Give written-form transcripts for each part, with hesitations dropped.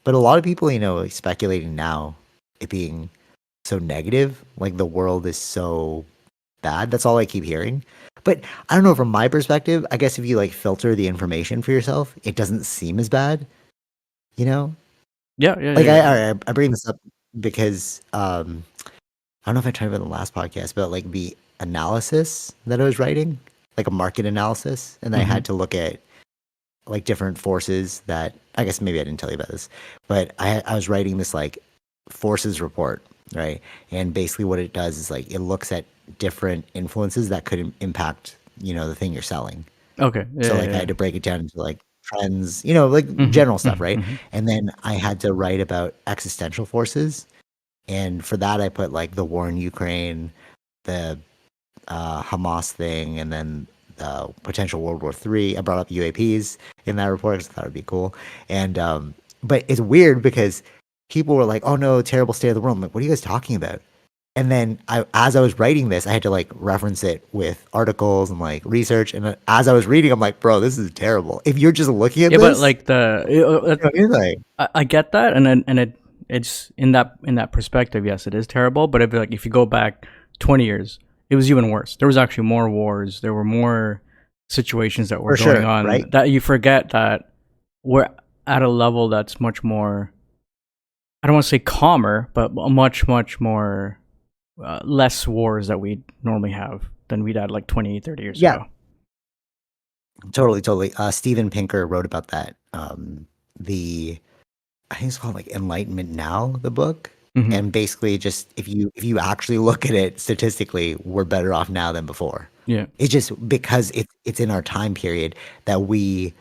But a lot of people, like, speculating now, it being so negative, like the world is so bad. That's all I keep hearing. But I don't know, from my perspective, I guess if you like filter the information for yourself, it doesn't seem as bad, you know? Yeah, yeah, Like yeah, yeah. I bring this up because I don't know if I tried it in the last podcast, but like the analysis that I was writing, like a market analysis, and I Mm-hmm. had to look at like different forces that I guess maybe I didn't tell you about this, but I was writing this like forces report, right? And basically what it does is like it looks at different influences that could impact, the thing you're selling. Okay. So Yeah, like I yeah, had to break it down into like trends, like yeah. Mm-hmm. general stuff, right? Mm-hmm. And then I had to write about existential forces. And for that I put like the war in Ukraine, the Hamas thing, and then the potential World War III. I brought up UAPs in that report because I thought it'd be cool. And but it's weird because people were like, "Oh no, terrible state of the world." I'm like, "What are you guys talking about?" And then as I was writing this, I had to like reference it with articles and like research. And as I was reading, I'm like, "Bro, this is terrible." If you're just looking at Yeah, but this, like the you're like, I get that, and then it's in that perspective. Yes, it is terrible. But if you go back 20 years, it was even worse. There was actually more wars. There were more situations that were for going sure, on right? that you forget that we're at a level that's much more. I don't want to say calmer, but much more less wars that we normally have than we'd had like 20, 30 years Yeah, ago. totally, totally. Steven Pinker wrote about that. The I think it's called like Enlightenment Now, the book. Hmm. And basically just if you actually look at it statistically, we're better off now than before. Yeah. It's just because it's in our time period that we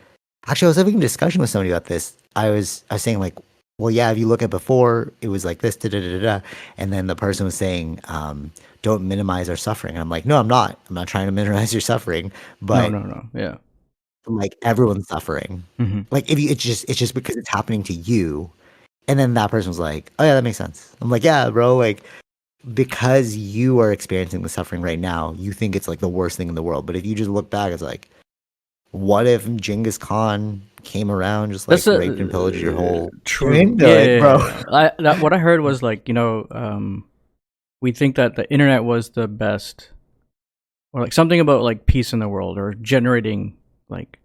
actually I was having a discussion with somebody about this. I was saying like, well, yeah, if you look at before, it was like this, da da da da, and then the person was saying, don't minimize our suffering. And I'm like, no, I'm not. I'm not trying to minimize your suffering, No, but no, no. Yeah. like everyone's suffering. Hmm. Like if you, it's just because it's happening to you, and then that person was like, "Oh yeah, that makes sense." I'm like, "Yeah, bro, like because you are experiencing the suffering right now, you think it's like the worst thing in the world. But if you just look back, it's like, what if Genghis Khan came around, just like That's a raped and pillaged your whole you're true. into Yeah, it, yeah, bro?" yeah. What I heard was like we think that the internet was the best, or like something about like peace in the world or generating like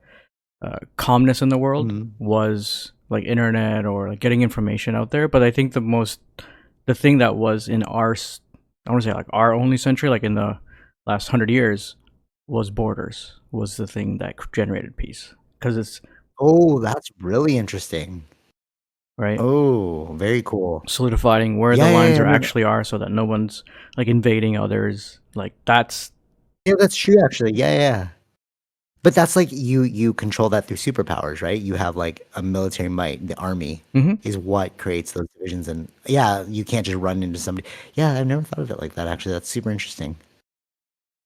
calmness in the world Mhm. was like internet or like getting information out there. But I think the thing that was in I want to say like our only century, like in the last 100 years, was borders. Was the thing that generated peace because it's Oh, that's really interesting. right Oh, very cool. solidifying where the Yeah, yeah, lines yeah, are no, actually are, so that no one's like invading others. Like that's yeah, that's true actually. Yeah, yeah, yeah. But that's like you control that through superpowers, right? You have like a military might. The army mm-hmm. is what creates those divisions, and yeah, you can't just run into somebody. Yeah, I've never thought of it like that. Actually, that's super interesting.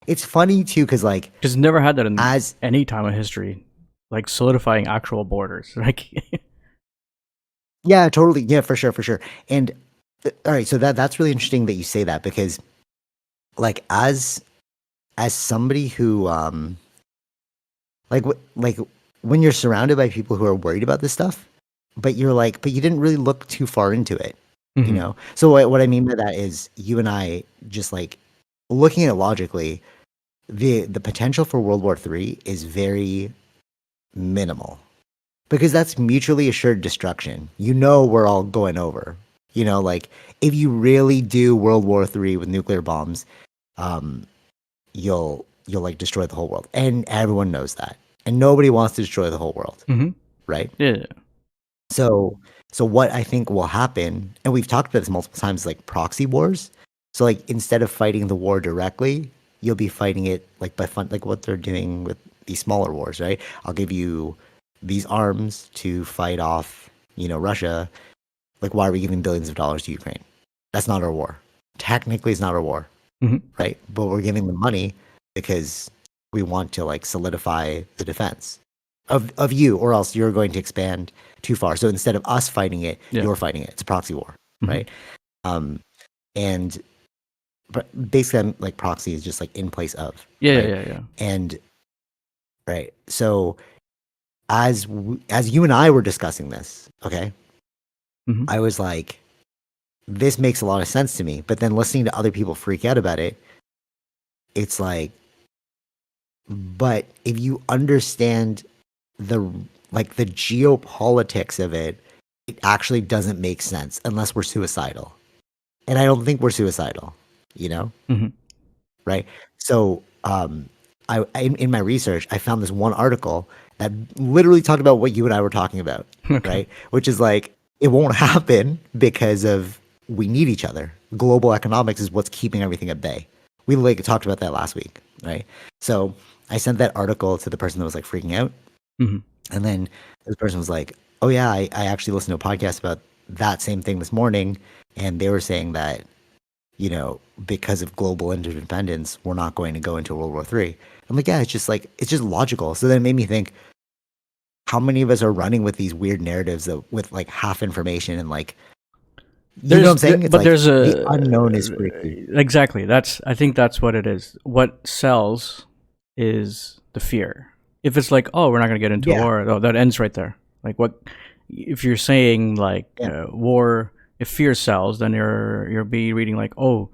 It's funny too, because like Just never had that in as any time of history, like solidifying actual borders. Like yeah, totally, yeah, for sure, for sure. And all right, so that's really interesting that you say that because like as somebody who like when you're surrounded by people who are worried about this stuff, but you're like, but you didn't really look too far into it, you mm-hmm. know? So what I mean by that is you and I just like looking at it logically, the potential for World War III is very minimal because that's mutually assured destruction. We're all going over. Like if you really do World War III with nuclear bombs, um, you'll like destroy the whole world, and everyone knows that, and nobody wants to destroy the whole world, Mm-hmm. right? Yeah. So so what I think will happen, and we've talked about this multiple times, like proxy wars. So like instead of fighting the war directly, you'll be fighting it like by fun, like what they're doing with these smaller wars, right? I'll give you these arms to fight off, Russia. Like why are we giving billions of dollars to Ukraine? That's not our war. Technically, it's not our war, Mm-hmm. right? But we're giving them money because we want to like solidify the defense of you, or else you're going to expand too far. So instead of us fighting it, Yeah. you're fighting it. It's a proxy war, Mm-hmm. right? Um, and but basically, like proxy is just like in place of, Yeah. Yeah. right? Yeah. Yeah. And right, so as you and I were discussing this, okay, Hmm. I was like, this makes a lot of sense to me. But then listening to other people freak out about it, it's like, but if you understand the the geopolitics of it, it actually doesn't make sense unless we're suicidal. And I don't think we're suicidal, you know? Hmm. Right? So, in my research, I found this one article that literally talked about what you and I were talking about, Okay. right? Which is like, it won't happen because of we need each other. Global economics is what's keeping everything at bay. We like talked about that last week, right? So I sent that article to the person that was like freaking out. Hmm. And then this person was like, oh, yeah, I actually listened to a podcast about that same thing this morning. And they were saying that, because of global interdependence, we're not going to go into World War III. I'm like, yeah, it's just logical. So then it made me think, how many of us are running with these weird narratives that, with like half information and like, you know what I'm saying? It's But like there's the a unknown is freaky. exactly. I think that's what it is. What sells is the fear. If it's like, oh, we're not going to get into Yeah. war, oh, that ends right there. Like what if you're saying like Yeah. war? If fear sells, then you're be reading like, oh,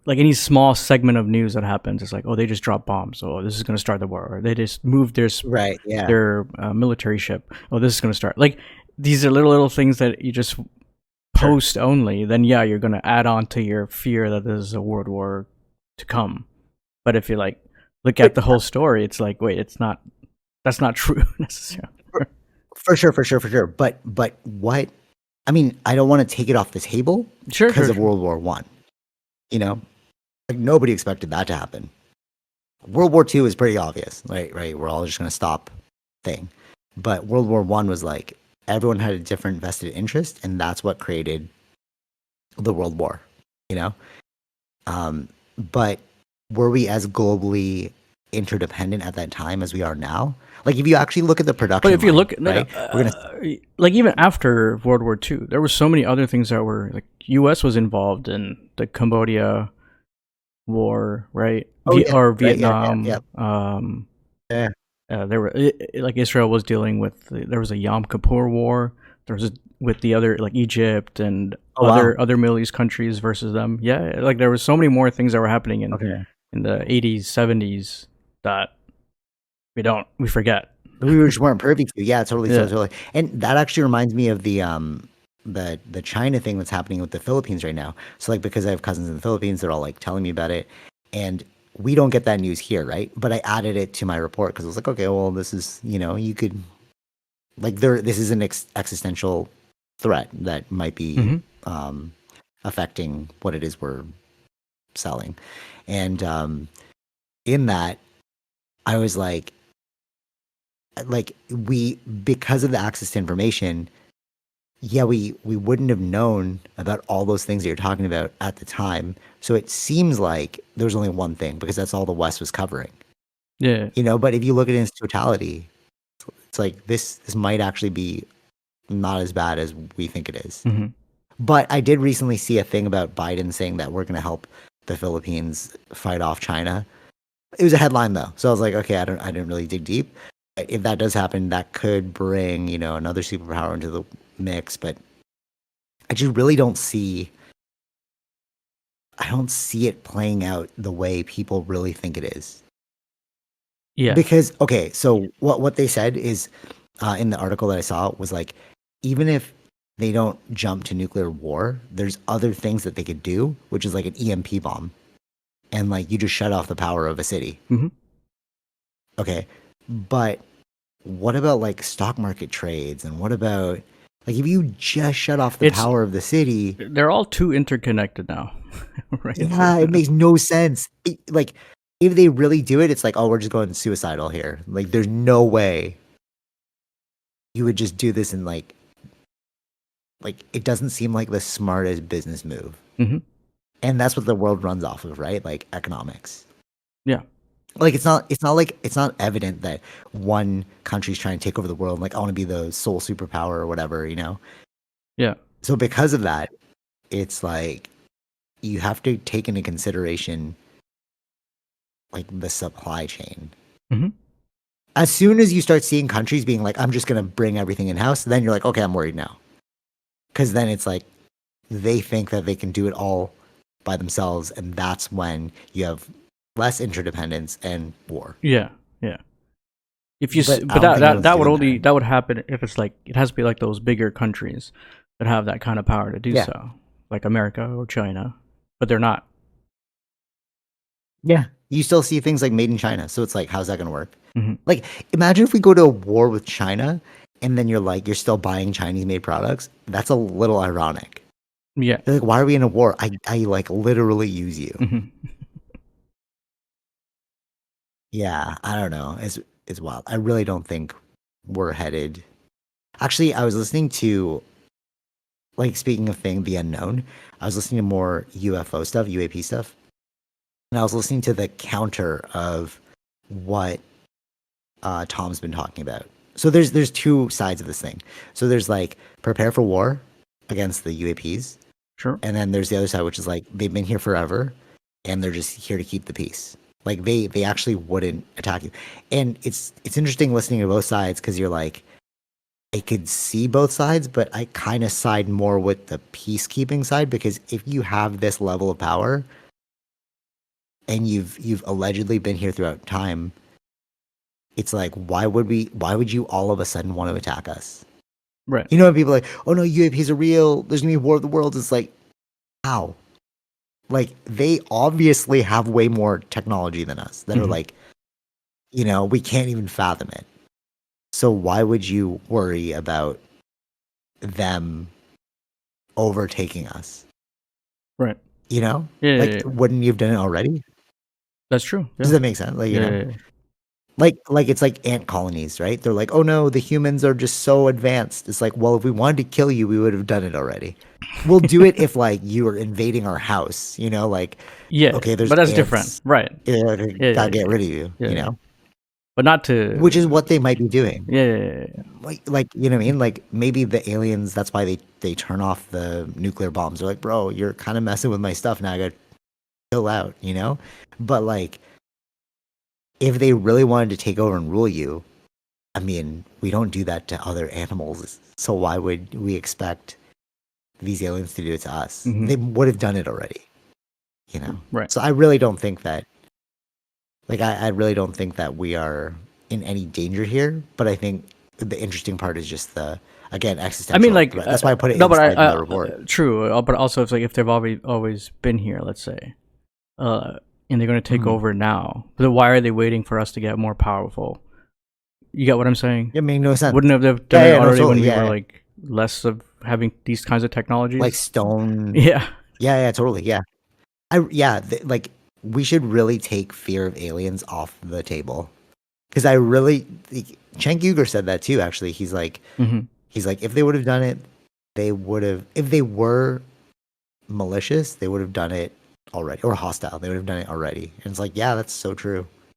like any small segment of news that happens, it's like, oh, they just dropped bombs. Oh, this is going to start the war. Or they just moved Right. Yeah. their military ship. Oh, this is going to start. Like these are little things that you just Sure. post only, then yeah, you're gonna add on to your fear that there's a world war to come. But if you like look at the whole story, it's like, wait, it's not. That's not true necessarily. For sure. For sure. For sure. But what? I mean, I don't want to take it off the table Sure, because sure, of sure. World War One. You know, like nobody expected that to happen. World War II is pretty obvious, right? Right, we're all just going to stop thing. But World War One was like everyone had a different vested interest, and that's what created the World War. You know, um, but were we as globally interdependent at that time as we are now? Like, if you actually look at the But production if you line, look, no, no, right? We're gonna like even after World War II, there were so many other things that were like U.S. was involved in the Cambodia War, right? oh yeah, Or right, yeah, yeah, yeah, Vietnam. yeah. There were like Israel was dealing with. There was a Yom Kippur War. There was with the other like Egypt and Oh wow, other Middle East countries versus them. Yeah, like there was so many more things that were happening okay. in the 80s, 70s that we forget. We just weren't privy to. Yeah, totally, Yeah. totally, totally. And that actually reminds me of the China thing that's happening with the Philippines right now. So like because I have cousins in the Philippines, they're all like telling me about it, and we don't get that news here, right? But I added it to my report because I was like, okay, well, this is you could like there this is an existential threat that might be Hmm. um, affecting what it is we're selling, and in that I was like we because of the access to information, yeah, we wouldn't have known about all those things that you're talking about at the time. So it seems like there was only one thing because that's all the West was covering, Yeah. but if you look at it in its totality, it's like this might actually be not as bad as we think it is. Hmm. But I did recently see a thing about Biden saying that we're going to help the Philippines fight off China. It was a headline though, so I was like, okay, I didn't really dig deep. If that does happen, that could bring another superpower into the mix. But I just really don't see. I don't see it playing out the way people really think it is. Yeah. Because okay, so what they said is in the article that I saw was like, even if they don't jump to nuclear war, there's other things that they could do, which is like an EMP bomb, and like you just shut off the power of a city. Hmm. Okay, but what about like stock market trades, and what about like if you just shut off the It's power of the city? they're all too interconnected now, right? Yeah, it makes no sense. Like, if they really do it, it's like, oh, we're just going suicidal here. Like, there's no way you would just do this and like it doesn't seem like the smartest business move. Hmm. And that's what the world runs off of, right? Like economics. Yeah. Like it's not evident that one country's trying to take over the world. Like I want to be the sole superpower or whatever. Yeah. So because of that, it's like you have to take into consideration like the supply chain. Hmm. As soon as you start seeing countries being like, I'm just going to bring everything in house, then you're like, okay, I'm worried now. because then it's like they think that they can do it all by themselves, and that's when you have less interdependence and war. Yeah, yeah. But I But don't think anyone's that would doing only that. that would happen if it's like it has to be like those bigger countries that have that kind of power to do Yeah, so, like America or China, but they're not. yeah. You still see things like made in China, so it's like, how's that going to work? Hmm. Like, imagine if we go to a war with China, and then you're still buying Chinese-made products. That's a little ironic. Yeah. You're like, why are we in a war? I like literally use you. Hmm. Yeah, I don't know. It's wild. I really don't think we're headed. Actually, I was listening to, like, speaking of thing, the unknown. I was listening to more UFO stuff, UAP stuff, and I was listening to the counter of what Tom's been talking about. So there's two sides of this thing. So there's like prepare for war against the UAPs, Sure. and then there's the other side, which is like they've been here forever, and they're just here to keep the peace. Like they actually wouldn't attack you, and it's interesting listening to both sides because you're like, I could see both sides, but I kind of side more with the peacekeeping side because if you have this level of power and you've allegedly been here throughout time, it's like why would you all of a sudden want to attack us? Right. You know, when people are like, oh no, UAPs are real, there's gonna be a war of the worlds. It's like, how? Like they obviously have way more technology than us that are Hmm. like, we can't even fathom it. So why would you worry about them overtaking us? Right. You know? Yeah, yeah, Like, yeah. wouldn't you have done it already? That's true. Does Yeah. that make sense? Like, Yeah, yeah, yeah. like it's like ant colonies, right? They're like, oh no, the humans are just so advanced. It's like, well, if we wanted to kill you, we would have done it already. We'll do it if like you were invading our house, like, Yeah, okay, there's but that's different, ants, right? Yeah, yeah, gotta get yeah, rid of you, yeah, yeah. But not which is to. what they might be doing. Yeah, yeah, yeah, yeah. Like you know what I mean? Like maybe the aliens. That's why they turn off the nuclear bombs. They're like, bro, you're kind of messing with my stuff now. I gotta chill out. But like, if they really wanted to take over and rule you, I mean, we don't do that to other animals. So why would we expect these aliens to do it to us? Hmm. They would have done it already. Right. So I really don't think that. Like, I really don't think that we are in any danger here. But I think the interesting part is just the, again, I mean, existential like, threat. That's why I put it no, but inside the report. true. But also, it's like if they've always been here, let's say, uh, and they're going to take Mhm. over now. But why are they waiting for us to get more powerful? You get what I'm saying? It made no sense. Wouldn't have they done Yeah, it yeah, no, already when totally. we Yeah, were yeah. like less of having these kinds of Like technologies? stone. Yeah. Yeah, yeah, totally. Yeah. Like we should really take fear of aliens off the table. Because I really, like, Cenk Uygur said that too. Actually, Hmm. he's like, if they would have done it, they would have. If they were malicious, they would have done it already, or hostile. They would have done it already. And it's like, yeah, that's so true.